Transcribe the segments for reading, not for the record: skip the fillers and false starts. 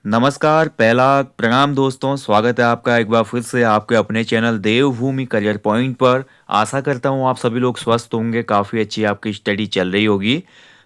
नमस्कार, पहला प्रणाम दोस्तों, स्वागत है आपका एक बार फिर से आपके अपने चैनल देवभूमि करियर पॉइंट पर। आशा करता हूँ आप सभी लोग स्वस्थ होंगे, काफ़ी अच्छी आपकी स्टडी चल रही होगी।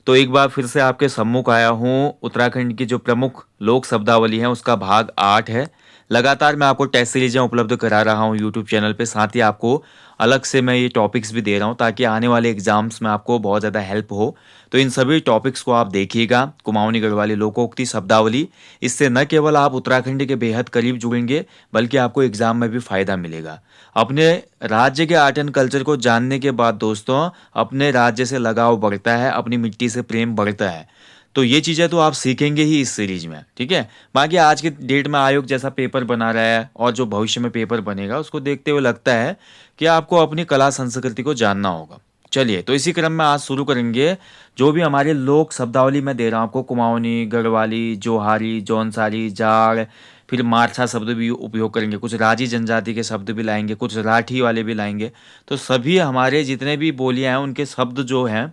तो एक बार फिर से आपके सम्मुख आया हूँ, उत्तराखंड की जो प्रमुख लोक शब्दावली है उसका भाग 8 है। लगातार मैं आपको टेस्ट सीरीज़ें उपलब्ध करा रहा हूँ यूट्यूब चैनल पे, साथ ही आपको अलग से मैं ये टॉपिक्स भी दे रहा हूँ ताकि आने वाले एग्जाम्स में आपको बहुत ज़्यादा हेल्प हो। तो इन सभी टॉपिक्स को आप देखिएगा, कुमाऊनी गढ़वाली लोकोक्ति शब्दावली। इससे न केवल आप उत्तराखंड के बेहद करीब जुड़ेंगे, बल्कि आपको एग्जाम में भी फायदा मिलेगा। अपने राज्य के आर्ट एंड कल्चर को जानने के बाद दोस्तों, अपने राज्य से लगाव बढ़ता है, अपनी मिट्टी से प्रेम बढ़ता है। तो ये चीज़ें तो आप सीखेंगे ही इस सीरीज में, ठीक है। बाकी आज के डेट में आयोग जैसा पेपर बना रहा है और जो भविष्य में पेपर बनेगा उसको देखते हुए लगता है कि आपको अपनी कला संस्कृति को जानना होगा। चलिए, तो इसी क्रम में आज शुरू करेंगे। जो भी हमारे लोक शब्दावली मैं दे रहा हूँ आपको, कुमाऊनी, गढ़वाली, जोहारी, जौनसारी, जाड़, फिर मारछा शब्द भी उपयोग करेंगे, कुछ राजी जनजाति के शब्द भी लाएंगे, कुछ राठी वाले भी लाएंगे। तो सभी हमारे जितने भी बोलियां हैं उनके शब्द जो हैं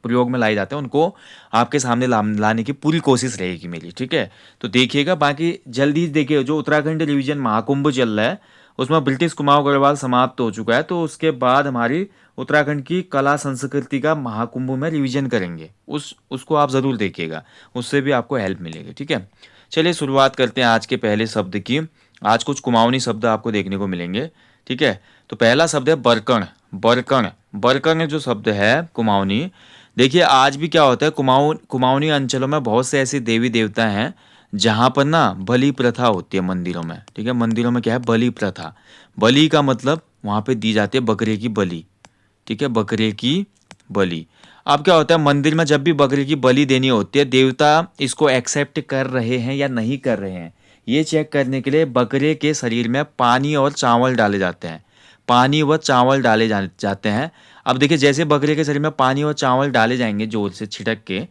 प्रयोग में लाए जाते हैं, उनको आपके सामने लाने की पूरी कोशिश रहेगी मेरी, ठीक है। तो देखिएगा, बाकी जल्दी देखिए, जो उत्तराखंड रिवीजन महाकुंभ चल रहा है उसमें ब्रिटिश कुमाऊं गढ़वाल समाप्त हो चुका है, तो उसके बाद हमारी उत्तराखंड की कला संस्कृति का महाकुंभ में रिवीजन करेंगे। उसको आप ज़रूर देखिएगा, उससे भी आपको हेल्प मिलेगी, ठीक है। चलिए शुरुआत करते हैं आज के पहले शब्द की। आज कुछ कुमाऊनी शब्द आपको देखने को मिलेंगे, ठीक है। तो पहला शब्द है बरकण। बरकण, बरकण जो शब्द है कुमाऊनी, देखिए आज भी क्या होता है, कुमाऊनी अंचलों में बहुत से ऐसे देवी देवता हैं जहाँ पर ना बलि प्रथा होती है मंदिरों में, ठीक है। मंदिरों में क्या है, बलि प्रथा। बलि का मतलब वहाँ पे दी जाती है बकरे की बलि, ठीक है, बकरे की बलि। अब क्या होता है, मंदिर में जब भी बकरे की बलि देनी होती है, देवता इसको एक्सेप्ट कर रहे हैं या नहीं कर रहे हैं, ये चेक करने के लिए बकरे के शरीर में पानी और चावल डाले जाते हैं। पानी व चावल डाले जाते हैं। अब देखिए, जैसे बकरे के शरीर में पानी और चावल डाले जाएंगे जोर से छिड़क के,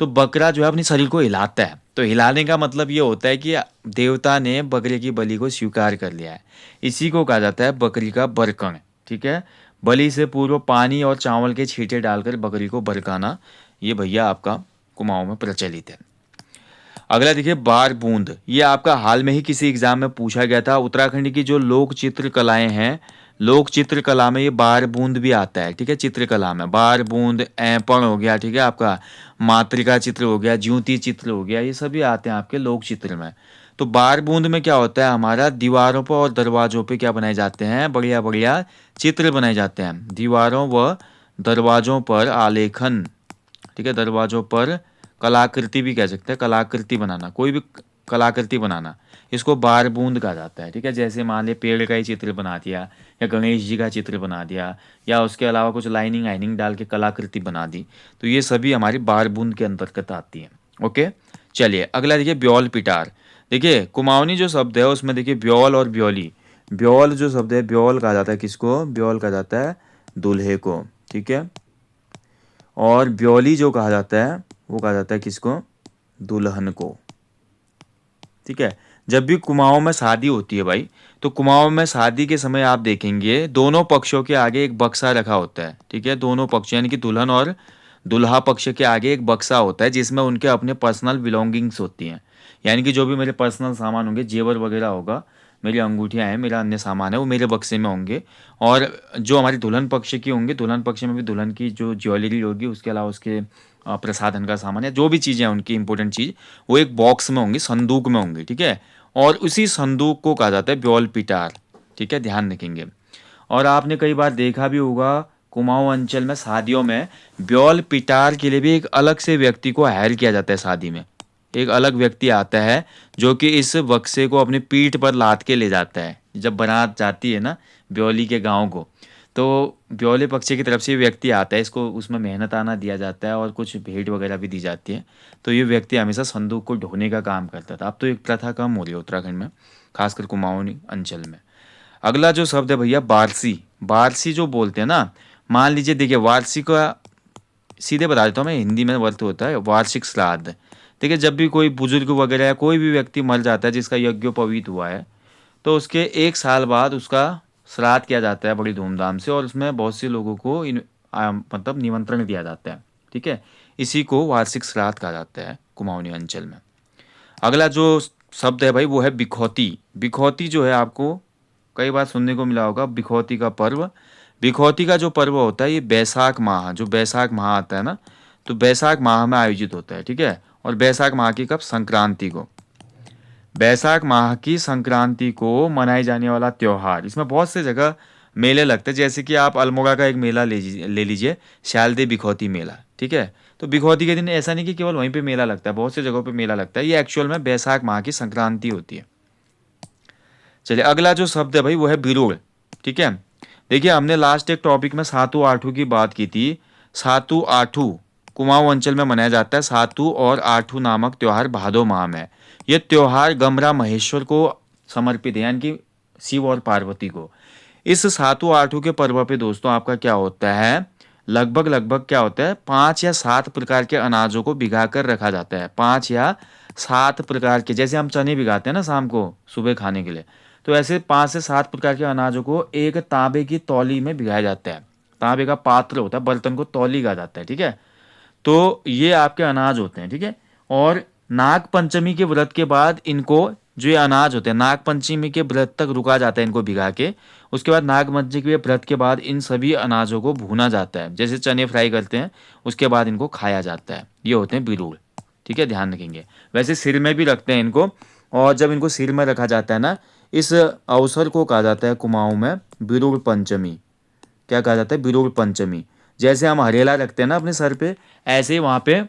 तो बकरा जो है अपने शरीर को हिलाता है। तो हिलाने का मतलब ये होता है कि देवता ने बकरे की बलि को स्वीकार कर लिया है। इसी को कहा जाता है बकरी का बरकण, ठीक है। बलि से पूर्व पानी और चावल के छींटे डालकर बकरी को बरकाना, ये भैया आपका कुमाऊं में प्रचलित है। अगला देखिए, बार बूंद। ये आपका हाल में ही किसी एग्जाम में पूछा गया था। उत्तराखंड की जो लोक चित्र कलाएं हैं, लोक चित्र कला में ये बार बूंद भी आता है, ठीक है। चित्रकला में बार बूंद, ऐपण हो गया, ठीक है, आपका मातृका चित्र हो गया, ज्योति चित्र हो गया, ये सभी आते हैं आपके लोक चित्र में। तो बार बूंद में क्या होता है, हमारा दीवारों पर और दरवाजों पे क्या बनाए जाते हैं, बढ़िया बढ़िया चित्र बनाए जाते हैं। दीवारों व दरवाजों पर आलेखन, ठीक है, दरवाजों पर कलाकृति भी कह सकते हैं, कलाकृति बनाना, कोई भी कलाकृति बनाना, इसको बार बूंद कहा जाता है, ठीक है। जैसे मान लिया पेड़ का ही चित्र बना दिया, या गणेश जी का चित्र बना दिया, या उसके अलावा कुछ लाइनिंग वाइनिंग डाल के कलाकृति बना दी, तो ये सभी हमारी बार बूंद के अंतर्गत आती है। ओके, चलिए अगला देखिए, ब्योल पिटार। देखिए कुमाऊनी जो शब्द है उसमें देखिए ब्योल और ब्योली। ब्योल जो शब्द है, ब्योल कहा जाता है किसको, ब्योल कहा जाता है दूल्हे को, ठीक है। और ब्योली जो कहा जाता है वो कहा जाता है किसको, दुल्हन को, ठीक है। जब भी कुमाऊं में शादी होती है भाई, तो कुमाऊं में शादी के समय आप देखेंगे दोनों पक्षों के आगे एक बक्सा रखा होता है, ठीक है। दोनों पक्ष यानी कि दुल्हन और दुल्हा पक्ष के आगे एक बक्सा होता है जिसमें उनके अपने पर्सनल बिलोंगिंग्स होती हैं। यानी कि जो भी मेरे पर्सनल सामान होंगे, जेवर वगैरह होगा, मेरी अंगूठियाँ हैं, मेरा अन्य सामान है, वो मेरे बक्से में होंगे। और जो हमारी दुल्हन पक्ष की होंगे, दुल्हन पक्ष में भी दुल्हन की जो ज्वेलरी होगी, उसके अलावा उसके प्रसाधन का सामान है, जो भी चीज़ें हैं उनकी इंपॉर्टेंट चीज़, वो एक बॉक्स में होंगी, संदूक में होंगी, ठीक है। और उसी संदूक को कहा जाता है ब्योल पिटार, ठीक है, ध्यान रखेंगे। और आपने कई बार देखा भी होगा, कुमाऊं अंचल में शादियों में ब्योल पिटार के लिए भी एक अलग से व्यक्ति को हायर किया जाता है। शादी में एक अलग व्यक्ति आता है जो कि इस बक्से को अपनी पीठ पर लाद के ले जाता है। जब बारात जाती है ना ब्योली के गांव को, तो ब्योले पक्ष की तरफ से व्यक्ति आता है, इसको उसमें मेहनत आना दिया जाता है और कुछ भेंट वगैरह भी दी जाती है। तो ये व्यक्ति हमेशा संदूक को ढोने का काम करता था। अब तो एक प्रथा कम हो रही है उत्तराखंड में, खासकर कुमाऊनी अंचल में। अगला जो शब्द है भैया, बारसी। बारसी जो बोलते हैं ना, मान लीजिए देखिए, वार्षिक का सीधे बता देता हूँ मैं, हिंदी में अर्थ होता है वार्षिक श्राद्ध। देखिए जब भी कोई बुजुर्ग वगैरह या कोई भी व्यक्ति मर जाता है जिसका यज्ञोपवीत हुआ है, तो उसके 1 साल बाद उसका श्राद्ध किया जाता है बड़ी धूमधाम से, और उसमें बहुत से लोगों को मतलब निमंत्रण दिया जाता है, ठीक है। इसी को वार्षिक श्राद्ध कहा जाता है कुमाऊनी अंचल में। अगला जो शब्द है भाई वो है बिखौती। बिखौती जो है आपको कई बार सुनने को मिला होगा, बिखौती का पर्व। बिखौती का जो पर्व होता है ये बैसाख माह, जो बैसाख माह आता है ना, तो बैसाख माह में आयोजित होता है, ठीक है। और बैसाख माह की कब, संक्रांति को। बैसाख माह की संक्रांति को मनाए जाने वाला त्योहार, इसमें बहुत से जगह मेले लगते हैं, जैसे कि आप अल्मोड़ा का एक मेला ले लीजिए, शारदीय बिखौती मेला, ठीक है। तो बिखौती के दिन ऐसा नहीं कि केवल वहीं पे मेला लगता है, बहुत से जगहों पे मेला लगता है। ये एक्चुअल में बैसाख माह की संक्रांति होती है। चलिए अगला जो शब्द है भाई वो है बिरुड़, ठीक है। देखिए हमने लास्ट एक टॉपिक में सातू आठू की बात की थी। सातू आठू कुमाऊं अंचल में मनाया जाता है। सातू और आठू नामक त्योहार भादो माह में है। यह त्योहार गमरा महेश्वर को समर्पित है, यानी कि शिव और पार्वती को। इस सातू आठू के पर्व पे दोस्तों आपका क्या होता है, लगभग लगभग क्या होता है, 5 या 7 प्रकार के अनाजों को भिगा कर रखा जाता है। 5 या 7 प्रकार के, जैसे हम चने भिगाते हैं ना शाम को सुबह खाने के लिए, तो ऐसे 5 से 7 प्रकार के अनाजों को एक तांबे की तौली में भिगाया जाता है। तांबे का पात्र होता है, बर्तन को तौली कहा जाता है, ठीक है। तो ये आपके अनाज होते हैं, ठीक है। और नाग पंचमी के व्रत के बाद इनको, जो ये अनाज होते हैं, नाग पंचमी के व्रत तक रुका जाता है इनको भिगा के। उसके बाद नाग पंचमी के व्रत के बाद इन सभी अनाजों को भूना जाता है, जैसे चने फ्राई करते हैं, उसके बाद इनको खाया जाता है। ये होते हैं बिरूर, ठीक है, ध्यान रखेंगे। वैसे सिर में भी रखते हैं इनको, और जब इनको सिर में रखा जाता है ना, इस अवसर को कहा जाता है कुमाऊं में बिरूर पंचमी। क्या कहा जाता है, बिरूर पंचमी। जैसे हम हरेला रखते हैं ना अपने सर पे, ऐसे ही वहाँ पे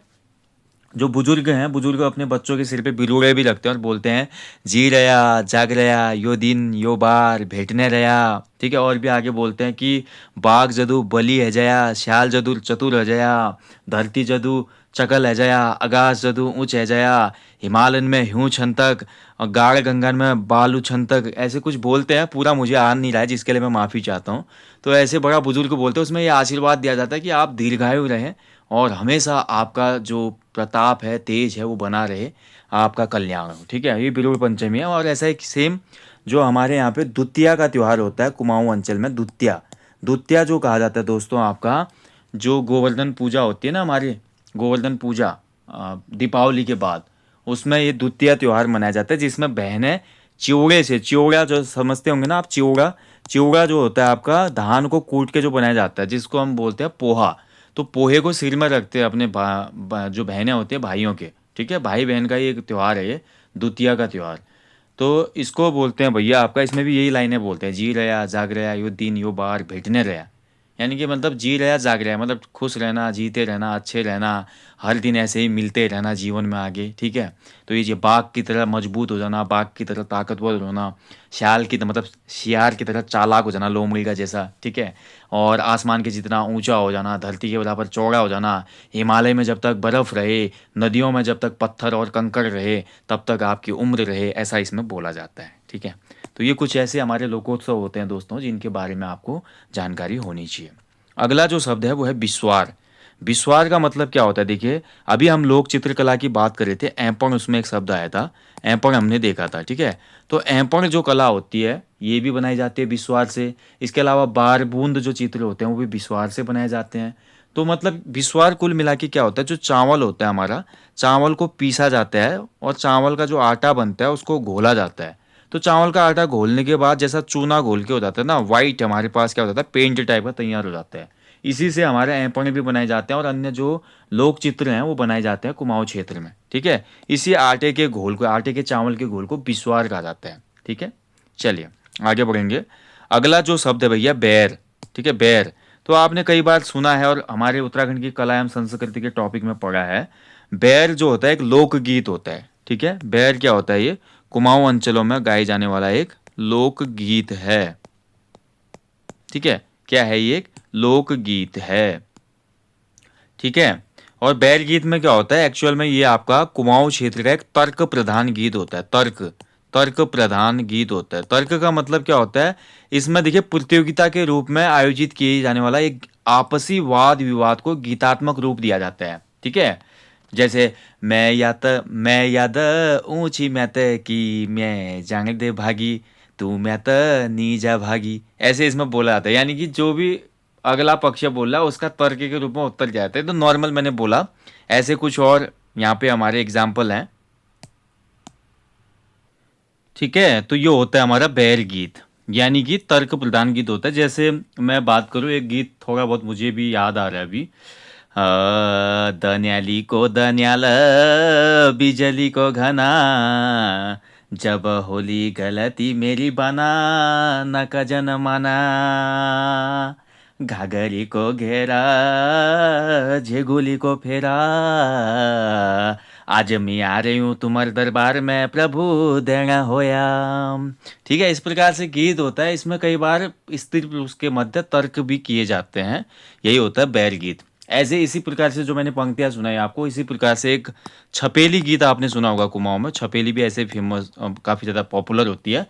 जो बुजुर्ग हैं, बुजुर्ग अपने बच्चों के सिर पे बिरूड़े भी रखते हैं और बोलते हैं, जी रया जाग रया यो दिन यो बार भेटने रया, ठीक है। और भी आगे बोलते हैं कि बाघ जदू बली है जया, श्याल जदू चतुर है जया, धरती जदू चकल है जया, आकाश जदू ऊंच है जया, हिमालयन में ह्यू छंतक और गाढ़ गंगन में बालू छंतक, ऐसे कुछ बोलते हैं। पूरा मुझे आ नहीं रहा है, जिसके लिए मैं माफ़ी चाहता हूँ। तो ऐसे बड़ा बुजुर्ग बोलते हैं, उसमें ये आशीर्वाद दिया जाता है कि आप दीर्घायु रहें और हमेशा आपका जो प्रताप है, तेज है, वो बना रहे, आपका कल्याण हो, ठीक है। ये बिरुड़ पंचमी है। और ऐसा एक सेम जो हमारे यहाँ पे द्वितीया का त्यौहार होता है कुमाऊं अंचल में, द्वितीया। द्वितीया जो कहा जाता है दोस्तों आपका, जो गोवर्धन पूजा होती है ना हमारी, गोवर्धन पूजा दीपावली के बाद, उसमें ये द्वितीया त्यौहार मनाया जाता है, जिसमें बहनें चिवड़े से, चिवड़ा जो समझते होंगे ना आप, चिवड़ा, चिवड़ा जो होता है आपका धान को कूट के जो बनाया जाता है, जिसको हम बोलते हैं पोहा। तो पोहे को सिर में रखते हैं अपने जो बहनें होती है भाइयों के, ठीक है, भाई बहन का ये एक त्यौहार है, ये द्वितीया का त्यौहार। तो इसको बोलते हैं भैया आपका, इसमें भी यही लाइनें बोलते हैं, जी रहा जाग रहा यो दिन यो बार भेटने रहा। यानी कि मतलब जी रहा जाग रहा, मतलब खुश रहना, जीते रहना, अच्छे रहना, हर दिन ऐसे ही मिलते रहना जीवन में आगे, ठीक है। तो ये बाघ की तरह मजबूत हो जाना, बाघ की तरह ताकतवर होना, श्याल की मतलब शियार की तरह चालाक हो जाना, लोमड़ी का जैसा, ठीक है। और आसमान के जितना ऊंचा हो जाना, धरती के बराबर चौड़ा हो जाना, हिमालय में जब तक बर्फ़ रहे, नदियों में जब तक पत्थर और कंकड़ रहे, तब तक आपकी उम्र रहे, ऐसा इसमें बोला जाता है, ठीक है। तो ये कुछ ऐसे हमारे लोकोत्सव होते हैं दोस्तों, जिनके बारे में आपको जानकारी होनी चाहिए। अगला जो शब्द है वो है बिस्वार। बिस्वार का मतलब क्या होता है, देखिए अभी हम लोग चित्रकला की बात कर रहे थे, ऐंपण उसमें एक शब्द आया था, ऐंपण हमने देखा था, ठीक है। तो ऐंपण जो कला होती है ये भी बनाई जाती है बिस्वार से। इसके अलावा बार बूंद जो चित्र होते हैं वो भी बिस्वार से बनाए जाते हैं। तो मतलब बिस्वार कुल मिला के क्या होता है, जो चावल होता है हमारा, चावल को पीसा जाता है और चावल का जो आटा बनता है उसको घोला जाता है। तो चावल का आटा घोलने के बाद जैसा चूना घोल के हो जाता है ना, वाइट हमारे पास क्या हो जाता है, पेंट टाइप का तैयार हो जाता है। इसी से हमारे ऐंपण भी बनाए जाते हैं और अन्य जो लोक चित्र हैं वो बनाए जाते हैं कुमाऊं क्षेत्र में, ठीक है। इसी आटे के घोल को, आटे के चावल के घोल को बिस्वार कहा जाता है, ठीक है। चलिए आगे बढ़ेंगे। अगला जो शब्द है भैया बैर, ठीक है, बैर। तो आपने कई बार सुना है और हमारे उत्तराखंड की कला एवं संस्कृति के टॉपिक में पढ़ा है। बैर जो होता है एक लोकगीत होता है, ठीक है। बैर क्या होता है, ये कुमाऊं अंचलों में गाए जाने वाला एक लोकगीत है, ठीक है। क्या है, ये एक लोकगीत है, ठीक है। और बैर गीत में क्या होता है, एक्चुअल में ये आपका कुमाऊं क्षेत्र का एक तर्क प्रधान गीत होता है। तर्क, तर्क प्रधान गीत होता है। तर्क का मतलब क्या होता है, इसमें देखिए प्रतियोगिता के रूप में आयोजित किए जाने वाला एक आपसी वाद विवाद को गीतात्मक रूप दिया जाता है, ठीक है। जैसे मैं याद ऊंची मैत की मैं जाने दे भागी, तू मैत नीजा भागी, ऐसे इसमें बोला जाता है। यानी कि जो भी अगला पक्ष बोल रहा है उसका तर्क के रूप में उत्तर जाता है। तो नॉर्मल मैंने बोला, ऐसे कुछ और यहाँ पे हमारे एग्जाम्पल हैं। ठीक है, तो ये होता है हमारा बैर गीत, यानी कि तर्क प्रधान गीत होता है। जैसे मैं बात करूँ, एक गीत थोड़ा बहुत मुझे भी याद आ रहा है अभी। दन्याली को दन्याल, बिजली को घना, जब होली गलती मेरी बना, नका जन माना, घाघरी को घेरा, झेगुली को फेरा, आज मैं आ रही हूँ तुम्हारे दरबार में, प्रभु देना होया। ठीक है, इस प्रकार से गीत होता है। इसमें कई बार स्त्री पुरुष के मध्य तर्क भी किए जाते हैं, यही होता है बैर गीत। ऐसे इसी प्रकार से जो मैंने पंक्तियां सुनाई आपको, इसी प्रकार से एक छपेली गीत आपने सुना होगा कुमाऊं में। छपेली भी ऐसे फेमस, काफी ज्यादा पॉपुलर होती है।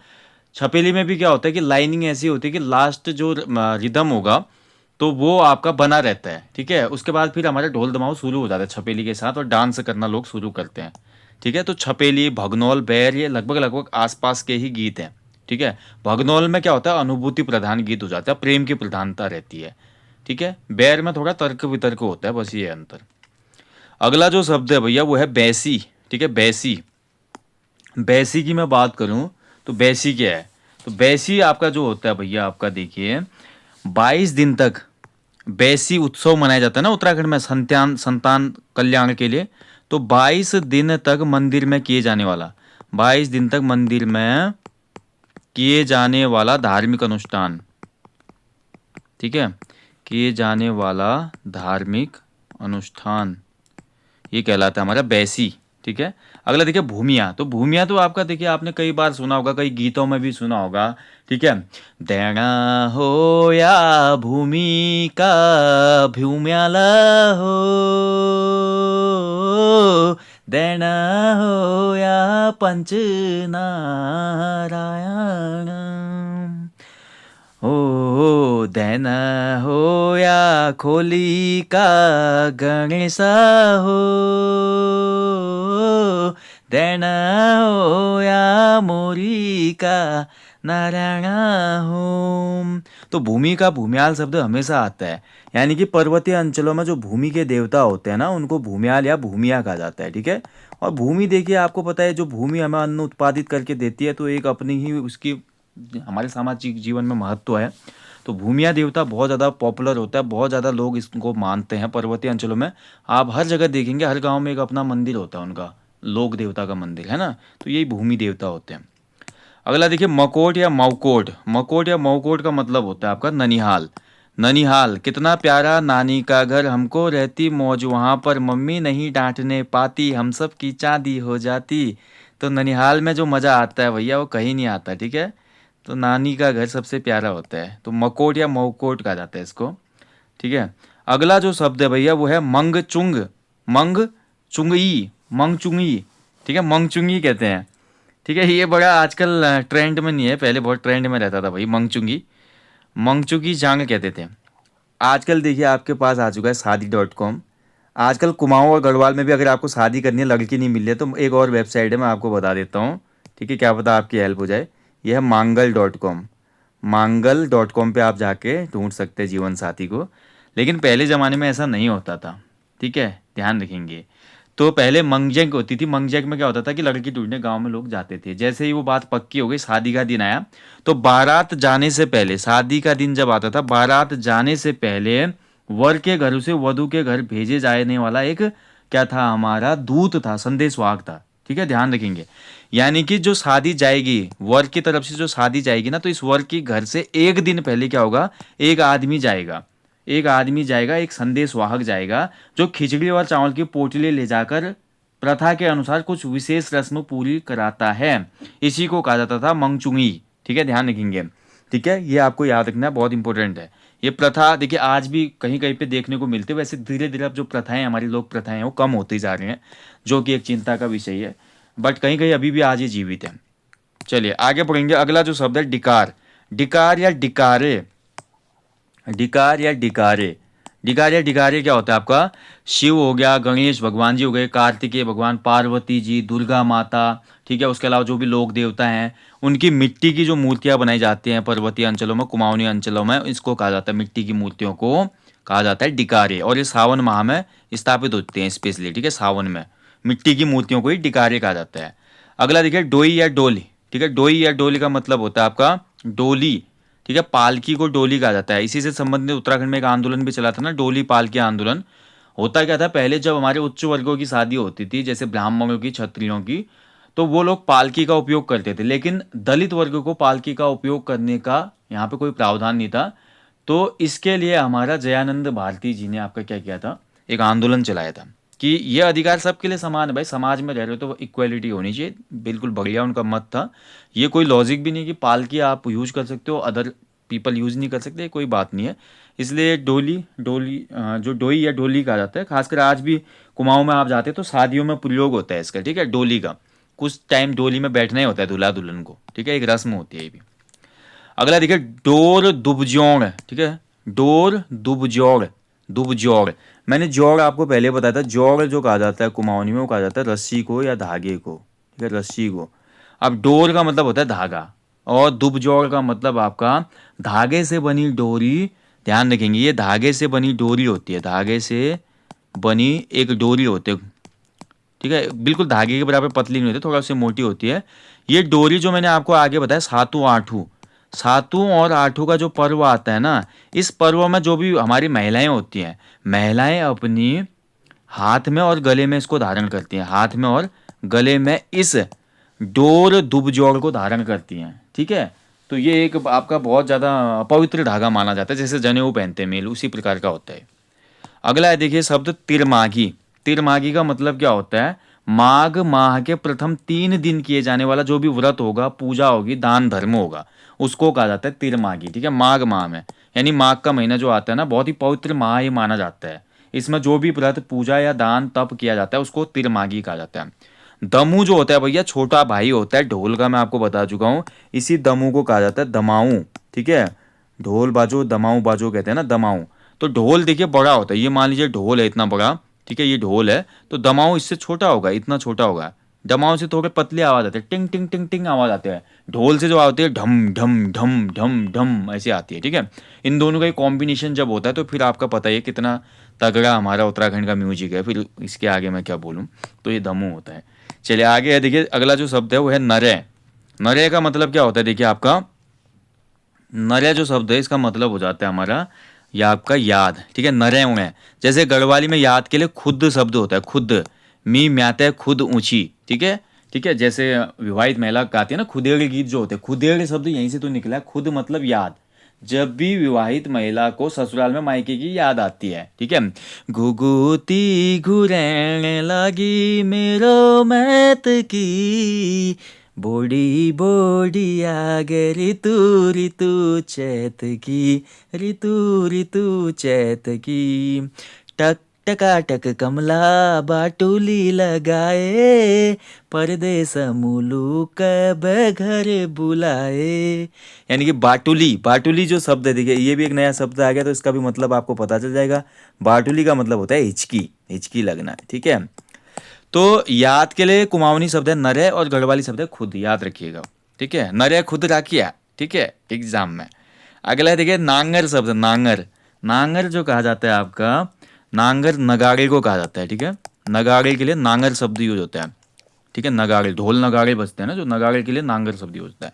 छपेली में भी क्या होता है कि लाइनिंग ऐसी होती है कि लास्ट जो रिदम होगा तो वो आपका बना रहता है। ठीक है, उसके बाद फिर हमारा ढोल दमाऊ शुरू हो जाता है छपेली के साथ, और डांस करना लोग शुरू करते हैं। ठीक है, तो छपेली, भगनौल, बैर, ये लगभग लगभग आसपास के ही गीत हैं। ठीक है, भगनौल में क्या होता है, अनुभूति प्रधान गीत हो जाता है, प्रेम की प्रधानता रहती है। ठीक है, बैर में थोड़ा तर्क वितर्क होता है, बस ये अंतर। अगला जो शब्द है भैया वो है बैसी। ठीक है, बैसी। बैसी की मैं बात करूं तो बैसी क्या है, तो बैसी आपका जो होता है भैया, आपका देखिए 22 दिन तक बैसी उत्सव मनाया जाता है ना उत्तराखंड में, संतान संतान कल्याण के लिए। तो 22 दिन तक मंदिर में किए जाने वाला, 22 दिन तक मंदिर में किए जाने वाला धार्मिक अनुष्ठान। ठीक है, किए जाने वाला धार्मिक अनुष्ठान, ये कहलाता है हमारा बैसी। ठीक है, अगला देखिए भूमिया। तो भूमिया तो आपका देखिए आपने कई बार सुना होगा, कई गीतों में भी सुना होगा। ठीक है, देना हो या भूमि का भूम्याला हो, देना हो या पंच नारायण, हो देन हो या खोली का गणेशा हो, देन हो या मोरी का नारायण हो। तो भूमि का भूमियाल शब्द हमेशा आता है, यानी कि पर्वतीय अंचलों में जो भूमि के देवता होते हैं ना, उनको भूमियाल या भूमिया कहा जाता है। ठीक है, और भूमि देखिए आपको पता है, जो भूमि हमें अन्न उत्पादित करके देती है, तो एक अपनी ही उसकी हमारे सामाजिक जीवन में महत्व है। तो भूमिया देवता बहुत ज़्यादा पॉपुलर होता है, बहुत ज़्यादा लोग इसको मानते हैं पर्वतीय अंचलों में। आप हर जगह देखेंगे, हर गांव में एक अपना मंदिर होता है उनका, लोक देवता का मंदिर है ना, तो यही भूमि देवता होते हैं। अगला देखिए मकोट या मऊकोट। मकोट या मऊकोट का मतलब होता है आपका ननिहाल। ननिहाल, कितना प्यारा नानी का घर, हमको रहती मौज वहाँ पर, मम्मी नहीं डांटने पाती, हम सब की चांदी हो जाती। तो ननिहाल में जो मज़ा आता है भैया वो कहीं नहीं आता। ठीक है, तो नानी का घर सबसे प्यारा होता है, तो मकोट या मऊकोट कहा जाता है इसको। ठीक है, अगला जो शब्द है भैया वो है मंगचुंग। मंगचुंगी, मंगचुंगी। ठीक है, मंगचुंगी कहते हैं। ठीक है, ये बड़ा आजकल ट्रेंड में नहीं है, पहले बहुत ट्रेंड में रहता था भाई मंगचुंगी। मंगचुंगी जांग कहते थे। आजकल देखिए आपके पास आ चुका है शादी.com। आजकल कुमाऊं और गढ़वाल में भी अगर आपको शादी करनी है, लड़की नहीं मिल रही है, तो एक और वेबसाइट है, मैं आपको बता देता हूँ। ठीक है, क्या पता आपकी हेल्प हो जाए। यह है मांगल.com। मांगल.com पे आप जाके ढूंढ सकते हैं जीवन साथी को। लेकिन पहले ज़माने में ऐसा नहीं होता था। ठीक है, ध्यान रखेंगे। तो पहले मंगजैक होती थी। मंगजैक में क्या होता था कि लड़की ढूंढने गांव में लोग जाते थे। जैसे ही वो बात पक्की हो गई, शादी का दिन आया, तो बारात जाने से पहले, शादी का दिन जब आता था, बारात जाने से पहले वर के घर से वधु के घर भेजे जाने वाला एक क्या था, हमारा दूत था, संदेशवाहक था। ठीक है, ध्यान रखेंगे। यानी कि जो शादी जाएगी, वर की तरफ से जो शादी जाएगी ना, तो इस वर की घर से एक दिन पहले क्या होगा, एक आदमी जाएगा। एक आदमी जाएगा, एक संदेशवाहक जाएगा, जो खिचड़ी और चावल की पोटली ले जाकर प्रथा के अनुसार कुछ विशेष रस्म पूरी कराता है। इसी को कहा जाता था मंगचुंगी। ठीक है, ध्यान रखेंगे। ठीक है, ये आपको याद रखना है, बहुत इंपॉर्टेंट है। ये प्रथा देखिए आज भी कहीं कहीं पे देखने को मिलती है। वैसे धीरे धीरे अब जो प्रथाएं, हमारी लोक प्रथाएं हैं, वो कम होती जा रही हैं, जो कि एक चिंता का विषय है। बट कहीं कहीं अभी भी आज ये जीवित है। चलिए आगे पढ़ेंगे। अगला जो शब्द है डिकार। डिकार या डिकारे। डिकार या डिकारे। डिकार या डिकारे क्या होता है आपका, शिव हो गया, गणेश भगवान जी हो गए, कार्तिकेय भगवान, पार्वती जी, दुर्गा माता। ठीक है, उसके अलावा जो भी लोक देवता हैं, उनकी मिट्टी की जो मूर्तियां बनाई जाती हैं पर्वतीय अंचलों में, कुमाऊनी अंचलों में, इसको कहा जाता है, मिट्टी की मूर्तियों को कहा जाता है डिकारे। और ये सावन माह में स्थापित होते हैं स्पेशली। ठीक है, सावन में मिट्टी की मूर्तियों को ही डिकारे कहा जाता है। अगला देखिए डोई या डोली। ठीक है। डोई या डोली का मतलब होता है आपका डोली, ठीक है। पालकी को डोली कहा जाता है। इसी से संबंधित उत्तराखंड में एक आंदोलन भी चला था ना, डोली पालकी आंदोलन। होता क्या था, पहले जब हमारे उच्च वर्गों की शादी होती थी, जैसे ब्राह्मणों की, क्षत्रियों की, तो वो लोग पालकी का उपयोग करते थे, लेकिन दलित वर्ग को पालकी का उपयोग करने का यहाँ पे कोई प्रावधान नहीं था। तो इसके लिए हमारा जयानंद भारती जी ने आपका क्या किया था, एक आंदोलन चलाया था कि ये अधिकार सबके लिए समान है भाई, समाज में रह रहे हो तो इक्वलिटी होनी चाहिए। बिल्कुल बढ़िया उनका मत था। ये कोई लॉजिक भी नहीं कि पालकी आप यूज कर सकते हो, अदर पीपल यूज नहीं कर सकते, कोई बात नहीं है। इसलिए डोली डोली जो डोई या डोली कहा जाता है, खासकर आज भी कुमाऊं में आप जाते हैं तो शादियों में प्रयोग होता है इसका, ठीक है, डोली का। कुछ टाइम डोली में बैठना ही होता है दूल्हा दुल्हन को, ठीक है, एक रस्म होती है ये भी। अगला देखिए, डोर दुबजोड़, ठीक है, डोर दुबजोड़, दुबजोड़। मैंने जोड़ आपको पहले बताया था, जोड़ जो कहा जाता है कुमाऊनी में वो कहा जाता है रस्सी को या धागे को, ठीक है, रस्सी को। अब डोर का मतलब होता है धागा, और दुबजोड़ का मतलब आपका धागे से बनी डोरी। ध्यान रखेंगे, ये धागे से बनी डोरी होती है, धागे से बनी एक डोरी होती है, ठीक है, बिल्कुल धागे के बराबर पतली नहीं होती, थोड़ा सी मोटी होती है। ये डोरी जो मैंने आपको आगे बताया, सातों आठों, सातों और आठों का जो पर्व आता है ना, इस पर्व में जो भी हमारी महिलाएं होती हैं, महिलाएं अपनी हाथ में और गले में इसको धारण करती हैं, हाथ में और गले में इस डोर दुबजोड़ को धारण करती हैं, ठीक है। तो ये एक आपका बहुत ज़्यादा पवित्र धागा माना जाता है, जैसे जनेऊ पहनते हैं मेल, उसी प्रकार का होता है। अगला है देखिए शब्द तिरमागी। तिरमागी का मतलब क्या होता है, माघ माह के प्रथम 3 दिन किए जाने वाला जो भी व्रत होगा, पूजा होगी, दान धर्म होगा, उसको कहा जाता है तिरमागी, ठीक है, माघ माह में। यानी माघ का महीना जो आता है ना, बहुत ही पवित्र माह ही माना जाता है। इसमें जो भी व्रत, पूजा या दान तप किया जाता है उसको तिरमागी कहा जाता है। दमू जो होता है भैया, छोटा भाई होता है ढोल का, मैं आपको बता चुका हूँ। इसी दमू को कहा जाता है दमाऊ, ठीक है। ढोल बाजो, दमाऊ बाजो कहते हैं ना, दमाऊ। तो ढोल देखिए बड़ा होता है, ये मान लीजिए ढोल है इतना बड़ा, ठीक है, ये ढोल है, तो दमाऊ इससे छोटा होगा, इतना छोटा होगा। दमाऊ से थोड़े पतले आवाज आते हैं, टिंग टिंग टिंग टिंग आवाज आते हैं। ढोल से जो आते हैं ढम ढम ढम ढम ढम ऐसे आती है, ठीक है। इन दोनों का एक कॉम्बिनेशन जब होता है तो फिर आपका पता ही है कितना तगड़ा हमारा उत्तराखंड का म्यूजिक है, फिर इसके आगे मैं क्या बोलूँ। तो ये दमू होता है। चलिए आगे है, देखिए अगला जो शब्द है वो है नरे। नरे का मतलब क्या होता है, देखिए आपका नरे जो शब्द है इसका मतलब हो जाता है हमारा या आपका याद, ठीक है, नरे उड़े। जैसे गढ़वाली में याद के लिए खुद शब्द होता है, खुद, मी म्याते खुद ऊंची, ठीक है, ठीक है। जैसे विवाहित महिला गाती है ना, खुदेड़ गीत जो होते हैं, खुदेड़ शब्द यहीं से तो निकला है, खुद मतलब याद। जब भी विवाहित महिला को ससुराल में मायके की याद आती है, ठीक है, घुघुती घुरैण लगी मेरो मैत की, बोड़ी बोड़ी आ गए ऋतु ऋतु चैत की, ऋतु ऋतु चैत की, टक टकाटक कमला बाटुली लगाए, परदेस मुलुक घर बुलाए। यानी कि बाटुली, बाटुली जो शब्द है देखिए, ये भी एक नया शब्द आ गया, तो इसका भी मतलब आपको पता चल जाएगा। बाटुली का मतलब होता है हिचकी, हिचकी लगना, ठीक है। तो याद के लिए कुमाऊनी शब्द है नरे और गढ़वाली शब्द है खुद, याद रखिएगा, ठीक है। नरे खुद राखिया, ठीक है, एग्जाम में। अगला है देखिए नांगर शब्द, नांगर। नांगर जो कहा जाता है आपका, नांगर नगाड़े को कहा जाता है, ठीक है। नगाड़े के लिए नांगर शब्द यूज होता है, ठीक है, नगाड़े, ढोल नगाड़े बजते हैं ना, जो नगाड़े के लिए नांगर शब्द यूज होता है।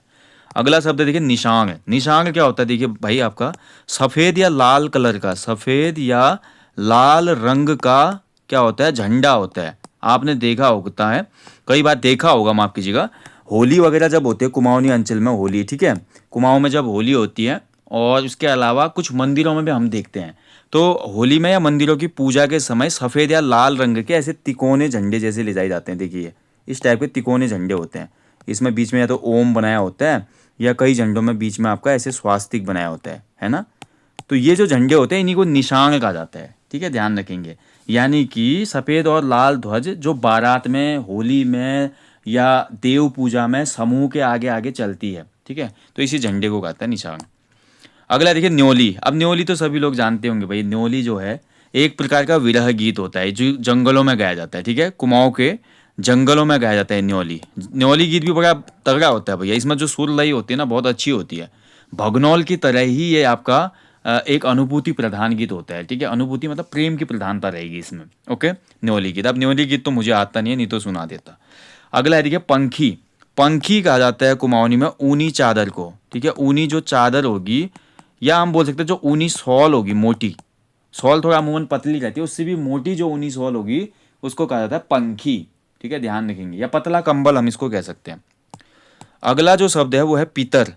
अगला शब्द है देखिए निशांग। निशांग क्या होता है, देखिए भाई आपका सफेद या लाल कलर का, सफेद या लाल रंग का क्या होता है, झंडा होता है। आपने देखा होता है, कई बार देखा होगा, माफ कीजिएगा, होली वगैरह जब होती है कुमाऊनी अंचल में, होली, ठीक है, कुमाऊं में जब होली होती है, और उसके अलावा कुछ मंदिरों में भी हम देखते हैं, तो होली में या मंदिरों की पूजा के समय सफ़ेद या लाल रंग के ऐसे तिकोने झंडे जैसे ले जाए जाते हैं, देखिए इस टाइप के तिकोने झंडे होते हैं। इसमें बीच में या तो ओम बनाया होता है, या कई झंडों में बीच में आपका ऐसे स्वास्तिक बनाया होता है ना। तो ये जो झंडे होते हैं इन्हीं को निशान कहा जाता है, ठीक है, ध्यान रखेंगे। यानी कि सफ़ेद और लाल ध्वज जो बारात में, होली में या देव पूजा में समूह के आगे आगे चलती है, ठीक है, तो इसी झंडे को कहता है निशान। अगला देखिए न्योली। अब न्योली तो सभी लोग जानते होंगे भाई, न्योली जो है एक प्रकार का विरह गीत होता है जो जंगलों में गाया जाता है, ठीक है, कुमाऊं के जंगलों में गाया जाता है न्योली। न्योली गीत भी बड़ा तगड़ा होता है भैया, इसमें जो सुर लय होती है ना बहुत अच्छी होती है। भगनौल की तरह ही ये आपका एक अनुभूति प्रधान गीत होता है, ठीक है, अनुभूति मतलब प्रेम की प्रधानता रहेगी इसमें, ओके। न्योली गीत, अब न्योली गीत तो मुझे आता नहीं है, नहीं तो सुना देता। अगला है देखिए पंखी। पंखी कहा जाता है कुमाऊनी में ऊनी चादर को, ठीक है। ऊनी जो चादर होगी, या हम बोल सकते हैं जो ऊनी शॉल होगी, मोटी शॉल, थोड़ा अमूमन पतली रहती है, उससे भी मोटी जो ऊनी शॉल होगी उसको कहा जाता है पंखी, ठीक है, ध्यान रखेंगे। या पतला कंबल हम इसको कह सकते हैं। अगला जो शब्द है वो है पितर।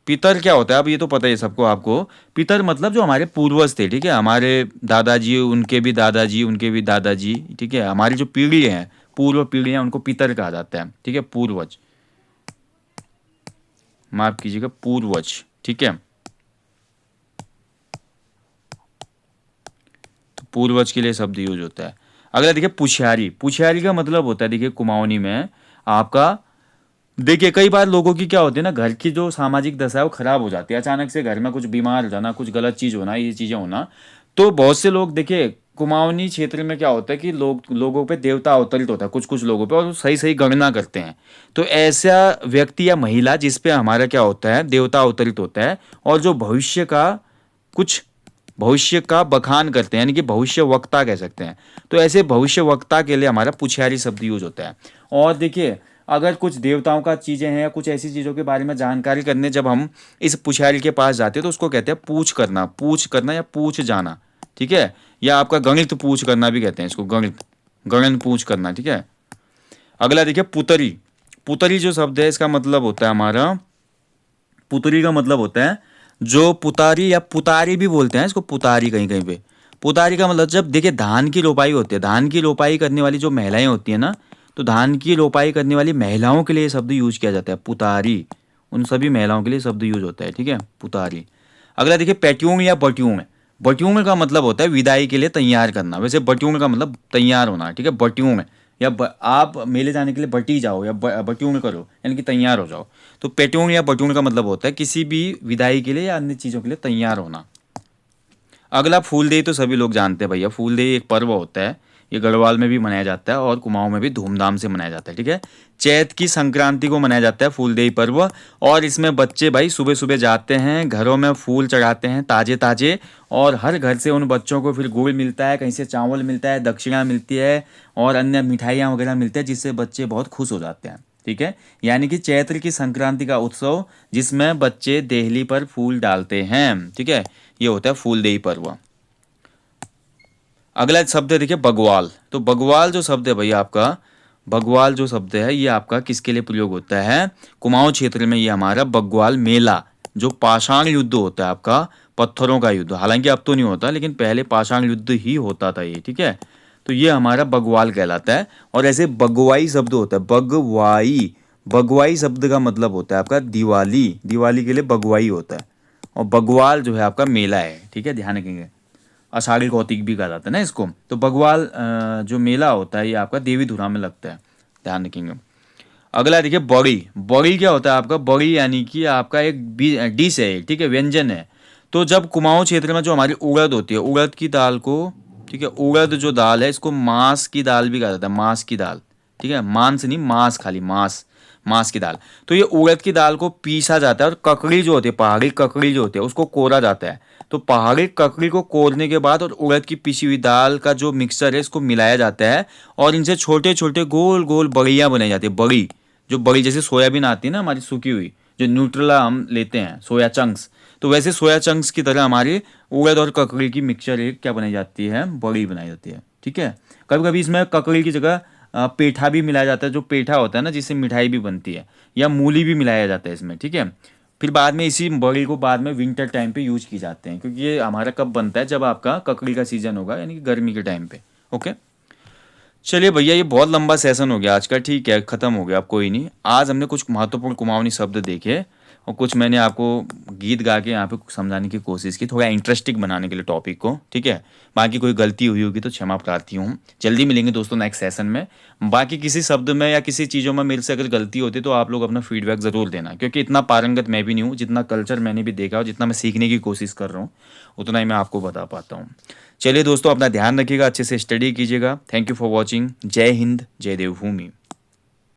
पितर क्या होता है, अब ये तो पता है सबको आपको। पितर मतलब जो हमारे पूर्वज थे, ठीक है, हमारे दादाजी, उनके भी दादाजी, उनके भी दादाजी, ठीक है, हमारी जो पीढ़ी है, पूर्व पीढ़ियाँ, उनको पितर कहा जाता है, ठीक है, पूर्वज, माफ कीजिएगा, पूर्वज, ठीक है। तो पूर्वज के लिए शब्द यूज होता है। अगला देखिए पुछारी। पुछारी का मतलब होता है, देखिए कुमाऊनी में आपका, देखिए कई बार लोगों की क्या होती है ना, घर की जो सामाजिक दशा है वो खराब हो जाती है, अचानक से घर में कुछ बीमार हो जाना, कुछ गलत चीज़ होना, ये चीज़ें होना। तो बहुत से लोग, देखिए कुमाऊनी क्षेत्र में क्या होता है कि लोगों पे देवता अवतरित होता है, कुछ कुछ लोगों पे, और वो सही सही गणना करते हैं। तो ऐसा व्यक्ति या महिला जिस पे हमारा क्या होता है, देवता अवतरित होता है, और जो भविष्य का बखान करते हैं, यानी कि भविष्य वक्ता कह सकते हैं। तो ऐसे भविष्य वक्ता के लिए हमारा पुछारी शब्द यूज होता है। और देखिए अगर कुछ देवताओं का चीज़ें हैं या कुछ ऐसी चीज़ों के बारे में जानकारी करने जब हम इस पुछारी के पास जाते हैं तो उसको कहते हैं पूछ करना या पूछ जाना, ठीक है। या आपका गणित पूछ करना भी कहते हैं इसको, गणन पूछ करना, ठीक है। अगला देखिए पुतरी। पुतरी जो शब्द है इसका मतलब होता है हमारा, पुतरी का मतलब होता है जो पुतारी, या पुतारी भी बोलते हैं इसको, पुतारी कहीं कहीं पे। पुतारी का मतलब, जब देखिए धान की रोपाई होती है, धान की रोपाई करने वाली जो महिलाएं होती है ना, तो धान की रोपाई करने वाली महिलाओं के लिए शब्द यूज किया जाता है पुतारी। उन सभी महिलाओं के लिए शब्द यूज होता है, ठीक है, पुतारी। अगला देखिए पेट्यूंग या बट्यूंग। बट्यूंग का मतलब होता है विदाई के लिए तैयार करना। वैसे बट्यूंग का मतलब तैयार होना, ठीक है, बट्यूंग। या आप मेले जाने के लिए बटी जाओ, या बट्यूंग करो, यानी कि तैयार हो जाओ। तो पेट्यूंग या बट्यूंग का मतलब होता है किसी भी विदाई के लिए या अन्य चीज़ों के लिए तैयार होना। अगला फूलदेई तो सभी लोग जानते हैं भैया। फूलदेई एक पर्व होता है, ये गढ़वाल में भी मनाया जाता है और कुमाऊं में भी धूमधाम से मनाया जाता है, ठीक है। चैत की संक्रांति को मनाया जाता है फूलदेई पर्व। और इसमें बच्चे भाई सुबह सुबह जाते हैं, घरों में फूल चढ़ाते हैं ताजे ताजे, और हर घर से उन बच्चों को फिर गुड़ मिलता है, कहीं से चावल मिलता है, दक्षिणा मिलती है, और अन्य मिठाइयाँ वगैरह मिलती है, जिससे बच्चे बहुत खुश हो जाते हैं, ठीक है। यानी कि चैत्र की संक्रांति का उत्सव जिसमें बच्चे देहली पर फूल डालते हैं, ठीक है, ये होता है फूलदेई पर्व। अगला शब्द है देखिए बगवाल। तो बगवाल जो शब्द है भैया आपका, बगवाल जो शब्द है ये आपका किसके लिए प्रयोग होता है, कुमाऊं क्षेत्र में ये हमारा बगवाल मेला, जो पाषाण युद्ध होता है आपका, पत्थरों का युद्ध, हालांकि अब तो नहीं होता, लेकिन पहले पाषाण युद्ध ही होता था ये, ठीक है। तो ये हमारा बगवाल कहलाता है। और ऐसे बगवाई शब्द होता है, बगवाई। बगवाई शब्द का मतलब होता है आपका दिवाली, दिवाली के लिए बगवाई होता है। और बगवाल जो है आपका मेला है, ठीक है, ध्यान रखेंगे। आषाढ़ी कौतिक भी कहा जाता है ना इसको। तो बगवाल जो मेला होता है ये आपका देवी धुरा में लगता है, ध्यान रखेंगे। अगला देखिए बड़ी। बड़ी क्या होता है आपका, बड़ी यानी कि आपका एक डिश है, ठीक है, व्यंजन है। तो जब कुमाऊं क्षेत्र में जो हमारी उड़द होती है, उड़द की दाल को, ठीक है, उड़द जो दाल है इसको मांस की दाल भी कहा जाता है, मांस की दाल, ठीक है, मांस नहीं, मांस, खाली मांस, मांस की दाल। तो ये उड़द की दाल को पीसा जाता है, और ककड़ी जो होती है, पहाड़ी ककड़ी जो होती है, उसको कोरा जाता है। तो पहाड़ी ककड़ी को कोरने के बाद और उड़द की पिसी हुई दाल का जो मिक्सचर है इसको मिलाया जाता है, और इनसे छोटे छोटे गोल गोल बड़ियाँ बनाई जाती है। बड़ी, जो बड़ी जैसे सोयाबीन आती है ना हमारी सूखी हुई, जो न्यूट्रेला हम लेते हैं, सोया चंक्स, तो वैसे सोया चंक्स की तरह हमारी उड़द और ककड़ी की मिक्सचर एक क्या बनाई जाती है, बड़ी बनाई जाती है, ठीक है। कभी कभी इसमें ककड़ी की जगह पेठा भी मिलाया जाता है, जो पेठा होता है ना जिससे मिठाई भी बनती है, या मूली भी मिलाया जाता है इसमें, ठीक है। फिर बाद में इसी बड़ी को बाद में विंटर टाइम पे यूज की जाते हैं, क्योंकि ये हमारा कब बनता है, जब आपका ककड़ी का सीजन होगा, यानी कि गर्मी के टाइम पे। ओके, चलिए भैया ये बहुत लंबा सेशन हो गया आज का, ठीक है, ख़त्म हो गया, अब कोई नहीं। आज हमने कुछ महत्वपूर्ण कुमाऊनी शब्द देखे, और कुछ मैंने आपको गीत गा के यहाँ पे समझाने की कोशिश की, थोड़ा इंटरेस्टिंग बनाने के लिए टॉपिक को, ठीक है। बाकी कोई गलती हुई होगी तो क्षमा प्रार्थी हूँ। जल्दी मिलेंगे दोस्तों नेक्स्ट सेशन में। बाकी किसी शब्द में या किसी चीज़ों में मेरे से अगर गलती होती तो आप लोग अपना फीडबैक ज़रूर देना, क्योंकि इतना पारंगत मैं भी नहीं हूँ, जितना कल्चर मैंने भी देखा और जितना मैं सीखने की कोशिश कर रहा हूँ उतना ही मैं आपको बता पाता हूँ। चलिए दोस्तों, अपना ध्यान रखिएगा, अच्छे से स्टडी कीजिएगा। Thank you for watching. जय हिंद, जय देवभूमि।